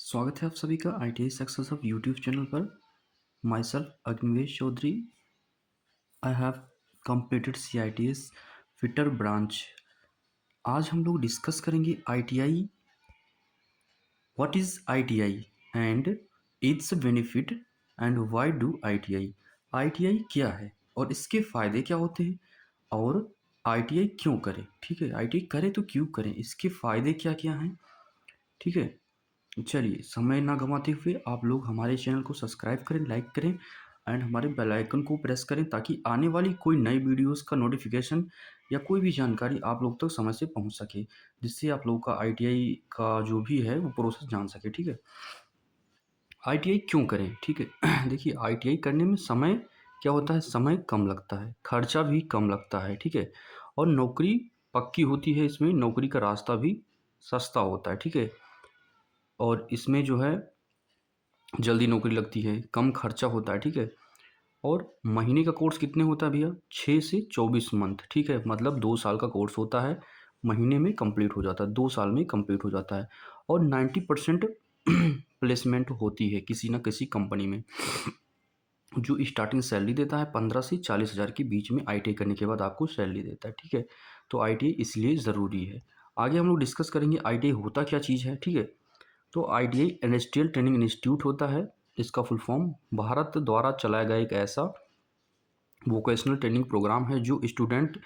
स्वागत है आप सभी का ITI success of YouTube channel पर। Myself Agnivesh Chaudhary. I have completed CITS fitter branch. आज हम लोग डिस्कस करेंगे ITI, what is ITI and it's benefit and why do ITI। ITI क्या है और इसके फ़ायदे क्या होते हैं और ITI क्यों करें। ठीक है, ITI करें तो क्यों करें, इसके फ़ायदे क्या क्या हैं। ठीक है, चलिए समय ना गंवाते हुए आप लोग हमारे चैनल को सब्सक्राइब करें, लाइक करें एंड हमारे बेल आइकन को प्रेस करें ताकि आने वाली कोई नई वीडियोस का नोटिफिकेशन या कोई भी जानकारी आप लोग तक समय से पहुंच सके, जिससे आप लोग का ITI का जो भी है वो प्रोसेस जान सके। ठीक है, ITI क्यों करें। ठीक है देखिए, ITI करने में समय क्या होता है, समय कम लगता है, खर्चा भी कम लगता है। ठीक है, और नौकरी पक्की होती है, इसमें नौकरी का रास्ता भी सस्ता होता है। ठीक है, और इसमें जो है जल्दी नौकरी लगती है, कम खर्चा होता है। ठीक है, और महीने का कोर्स कितने होता है भैया, 6 से 24 मंथ। ठीक है, मतलब 2 साल का कोर्स होता है, महीने में कंप्लीट हो जाता है, 2 साल में कंप्लीट हो जाता है। और 90% प्लेसमेंट होती है किसी ना किसी कंपनी में, जो स्टार्टिंग सैलरी देता है 15 से 40 हज़ार के बीच में। ITI करने के बाद आपको सैलरी देता है। ठीक है, तो ITI इसलिए ज़रूरी है। आगे हम लोग डिस्कस करेंगे ITI होता क्या चीज़ है। ठीक है, तो ITI इंडस्ट्रियल ट्रेनिंग इंस्टीट्यूट होता है, इसका फुल फॉर्म। भारत द्वारा चलाया गया एक ऐसा वोकेशनल ट्रेनिंग प्रोग्राम है जो स्टूडेंट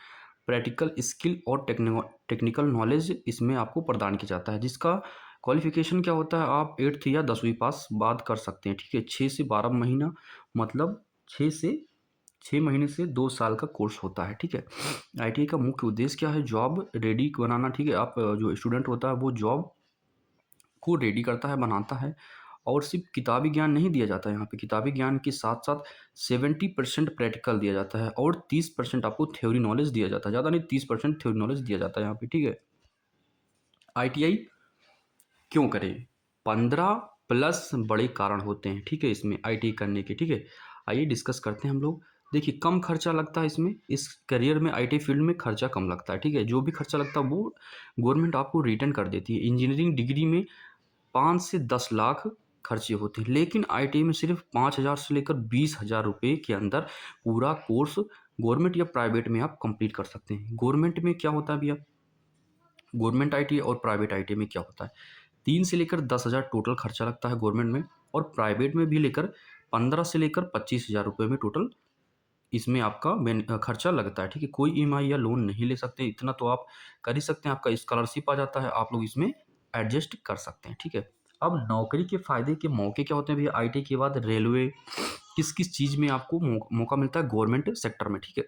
प्रैक्टिकल स्किल और टेक्निकल नॉलेज इसमें आपको प्रदान किया जाता है, जिसका क्वालिफिकेशन क्या होता है, आप 8th या 10वीं पास बाद कर सकते हैं। ठीक है, 6 से 12 महीना, मतलब 6 महीने से 2 साल का कोर्स होता है। ठीक है, ITI का मुख्य उद्देश्य क्या है, जॉब रेडी बनाना। ठीक है, आप जो स्टूडेंट होता है वो जॉब को रेडी करता है, बनाता है। और सिर्फ किताबी ज्ञान नहीं दिया जाता है यहाँ पे, किताबी ज्ञान के साथ साथ 70% प्रैक्टिकल दिया जाता है और 30% आपको थ्योरी नॉलेज दिया जाता है, ज़्यादा नहीं, 30% थ्योरी नॉलेज दिया जाता है यहाँ पे। ठीक है, ITI क्यों करें, 15 प्लस बड़े कारण होते हैं। ठीक है, इसमें ITI करने के। ठीक है, आइए डिस्कस करते हैं हम लोग। देखिए, कम खर्चा लगता है इसमें, इस करियर में ITI फील्ड में खर्चा कम लगता है। ठीक है, जो भी खर्चा लगता है वो गवर्नमेंट आपको रिटर्न कर देती है। इंजीनियरिंग डिग्री में 5 से 10 लाख खर्चे होते हैं, लेकिन ITI में सिर्फ 5,000 से लेकर 20,000 रुपये के अंदर पूरा कोर्स गवर्नमेंट या प्राइवेट में आप कंप्लीट कर सकते हैं। गवर्नमेंट में क्या होता है भैया, गवर्नमेंट ITI और प्राइवेट ITI में क्या होता है, 3 से लेकर 10,000 टोटल खर्चा लगता है गवर्नमेंट में, और प्राइवेट में भी लेकर 15 से लेकर 25,000 रुपये में टोटल इसमें आपका खर्चा लगता है। ठीक है, कोई EMI या लोन नहीं ले सकते, इतना तो आप कर ही सकते हैं, आपका स्कॉलरशिप आ जाता है, आप लोग इसमें एडजस्ट कर सकते हैं। ठीक है, अब नौकरी के फ़ायदे के मौके क्या होते हैं भैया, ITI के बाद रेलवे, किस किस चीज़ में आपको मौका मिलता है, गवर्नमेंट सेक्टर में। ठीक है,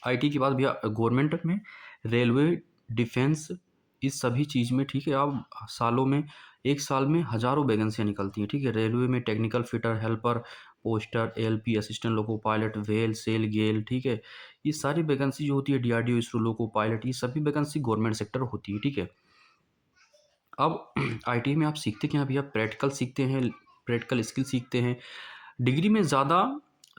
ITI के बाद भैया गवर्नमेंट में रेलवे, डिफेंस, इस सभी चीज़ में। ठीक है, अब सालों में, 1 साल में हज़ारों वैकेंसियाँ निकलती हैं। ठीक है, रेलवे में technical fitter, helper, poster, ALP, assistant loco pilot, वेल, सेल, गेल। ठीक है, ये सारी वैकेंसी जो होती है, DRDO, इसरो लोको पायलट, ये सभी वैकेंसी गवर्नमेंट सेक्टर होती है। ठीक है, अब ITI में आप सीखते क्या हैं भैया, प्रैक्टिकल सीखते हैं, प्रैक्टिकल स्किल सीखते हैं। डिग्री में ज़्यादा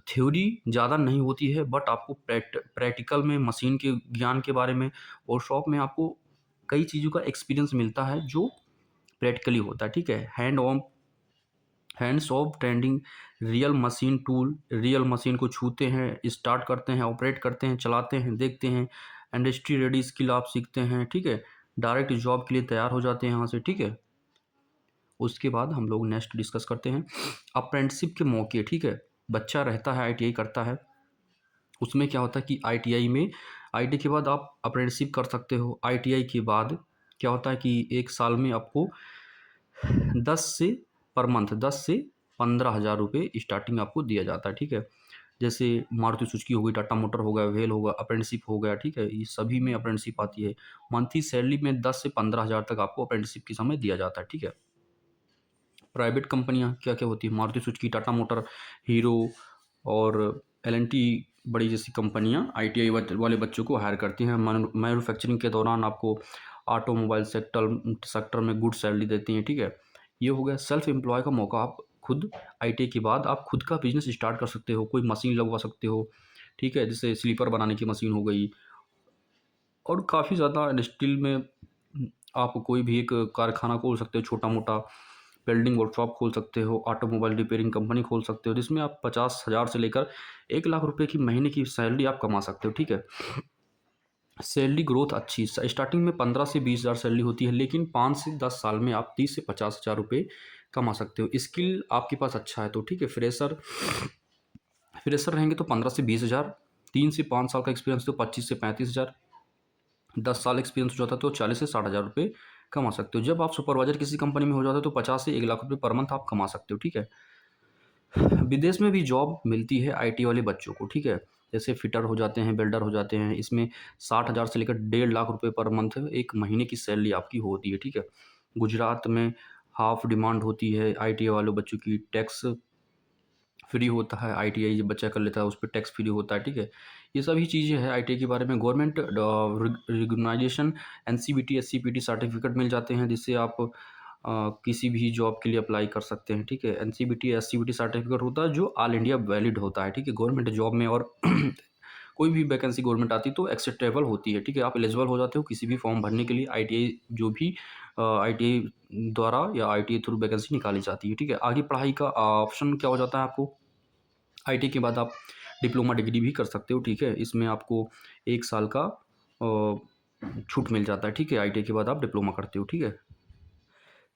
थ्योरी ज़्यादा नहीं होती है, बट आपको प्रैक्टिकल में मशीन के ज्ञान के बारे में और शॉप में आपको कई चीज़ों का एक्सपीरियंस मिलता है जो प्रैक्टिकली होता है। ठीक है, hands of trending, real machine tool, real machine को छूते हैं, स्टार्ट करते हैं, ऑपरेट करते हैं, चलाते हैं, देखते हैं। इंडस्ट्री रेडी स्किल आप सीखते हैं। ठीक है, डायरेक्ट जॉब के लिए तैयार हो जाते हैं यहाँ से। ठीक है, उसके बाद हम लोग नेक्स्ट डिस्कस करते हैं अप्रेंटिसशिप के मौके। ठीक है, बच्चा रहता है, ITI करता है, उसमें क्या होता है कि ITI के बाद आप अप्रेंटिसशिप कर सकते हो। ITI के बाद क्या होता है कि 1 साल में आपको 10 से पर मंथ 10 से 15,000 रुपये स्टार्टिंग आपको दिया जाता है। ठीक है, जैसे मारुति सुजुकी हो गई, टाटा मोटर हो गया, वेल होगा, अप्रेंटिसशिप हो गया। ठीक है, ये सभी में अप्रेंटिसशिप आती है। मंथली सैलरी में 10 से 15,000 तक आपको अप्रेंटिसशिप के समय दिया जाता है। ठीक है, प्राइवेट कंपनियाँ क्या-क्या होती हैं, Maruti Suzuki, Tata motor, hero और L&T, बड़ी जैसी कंपनियाँ ITI वाले बच्चों को हायर करती हैं। मैन्युफैक्चरिंग के दौरान आपको ऑटोमोबाइल सेक्टर में गुड सैलरी देती हैं। ठीक है, ये हो गया सेल्फ एम्प्लॉय का मौका। आप खुद ITI के बाद आप खुद का बिजनेस स्टार्ट कर सकते हो, कोई मशीन लगवा सकते हो। ठीक है, जैसे स्लीपर बनाने की मशीन हो गई, और काफ़ी ज़्यादा इंडस्ट्रियल में आप कोई भी एक कारखाना खोल सकते हो छोटा मोटा, वेल्डिंग वर्कशॉप खोल सकते हो, ऑटोमोबाइल रिपेयरिंग कंपनी खोल सकते हो, जिसमें आप 50,000 से लेकर 1 लाख रुपए की महीने की सैलरी आप कमा सकते हो, ठीक है। सैलरी ग्रोथ अच्छी, स्टार्टिंग में 15 से 20,000 सैलरी होती है, लेकिन 5 से 10 साल में आप 30 से 50,000 रुपये कमा सकते हो। स्किल आपके पास अच्छा है तो ठीक है। फ्रेशर फ्रेशर रहेंगे तो 15 से 20,000, 3 से 5 साल का एक्सपीरियंस तो 25 से 35,000, 10 साल एक्सपीरियंस हो जाता है तो 40 से 60,000 रुपये कमा सकते हो। जब आप सुपरवाइजर किसी कंपनी में हो जाते हो तो 50 से 1 लाख रुपये पर मंथ आप कमा सकते हो, ठीक है। विदेश में भी जॉब मिलती है आईटी वाले बच्चों को, ठीक है। जैसे फिटर हो जाते हैं, बिल्डर हो जाते हैं, इसमें 60,000 से लेकर 1.5 लाख रुपए पर मंथ एक महीने की सैलरी आपकी होती है, ठीक है। गुजरात में हाफ डिमांड होती है आईटी वाले बच्चों की, टैक्स फ्री होता है, आईटीआई जब बच्चा कर लेता है उस पर टैक्स फ्री होता है, ठीक है। ये सभी चीज़ें हैं आईटीआई के बारे में। गवर्नमेंट रिकग्नाइजेशन एनसीबीटी एससीपीटी सर्टिफिकेट मिल जाते हैं, जिससे आप किसी भी जॉब के लिए अप्लाई कर सकते हैं, ठीक है। एनसीबीटी एससीबीटी सर्टिफिकेट होता है जो ऑल इंडिया वैलिड होता है, ठीक है, गवर्नमेंट जॉब में। और कोई भी वैकेंसी गवर्नमेंट आती तो एक्सेप्टेबल होती है, ठीक है। आप एलिजिबल हो जाते हो किसी भी फॉर्म भरने के लिए, आईटीआई जो भी आईटीआई द्वारा या आईटीआई थ्रू वैकेंसी निकाली जाती है, ठीक है। आगे पढ़ाई का ऑप्शन क्या हो जाता है आपको, आईटी के बाद आप डिप्लोमा डिग्री भी कर सकते हो, ठीक है। इसमें आपको 1 साल का छूट मिल जाता है, ठीक है। आईटी के बाद आप डिप्लोमा करते हो, ठीक है।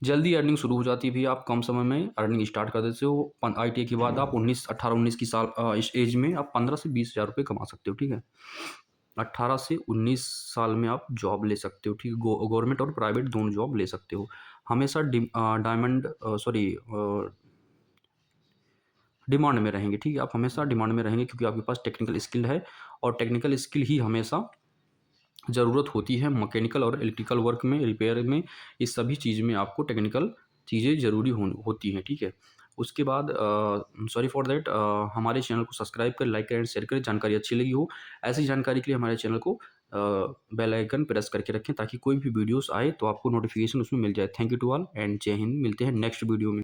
जल्दी अर्निंग शुरू हो जाती है भी, आप कम समय में अर्निंग स्टार्ट कर देते हो। आईटी के बाद आप 18-19 की साल इस एज में आप 15 से 20,000 रुपये कमा सकते हो, ठीक है। 18 से 19 साल में आप जॉब ले सकते हो, ठीक है। गवर्नमेंट और प्राइवेट दोनों जॉब ले सकते हो। हमेशा डिमांड में रहेंगे, ठीक है। आप हमेशा डिमांड में रहेंगे क्योंकि आपके पास टेक्निकल स्किल है, और टेक्निकल स्किल ही हमेशा ज़रूरत होती है मैकेनिकल और इलेक्ट्रिकल वर्क में, रिपेयर में। इस सभी चीज़ में आपको टेक्निकल चीज़ें ज़रूरी होती हैं, ठीक है। उसके बाद सॉरी फॉर दैट, हमारे चैनल को सब्सक्राइब करें, लाइक करें एंड शेयर करें। जानकारी अच्छी लगी हो, ऐसी जानकारी के लिए हमारे चैनल को बेल आइकन प्रेस करके रखें, ताकि कोई भी वीडियोस आए तो आपको नोटिफिकेशन उसमें मिल जाए। Thank you to all and जय हिंद। मिलते हैं नेक्स्ट वीडियो में।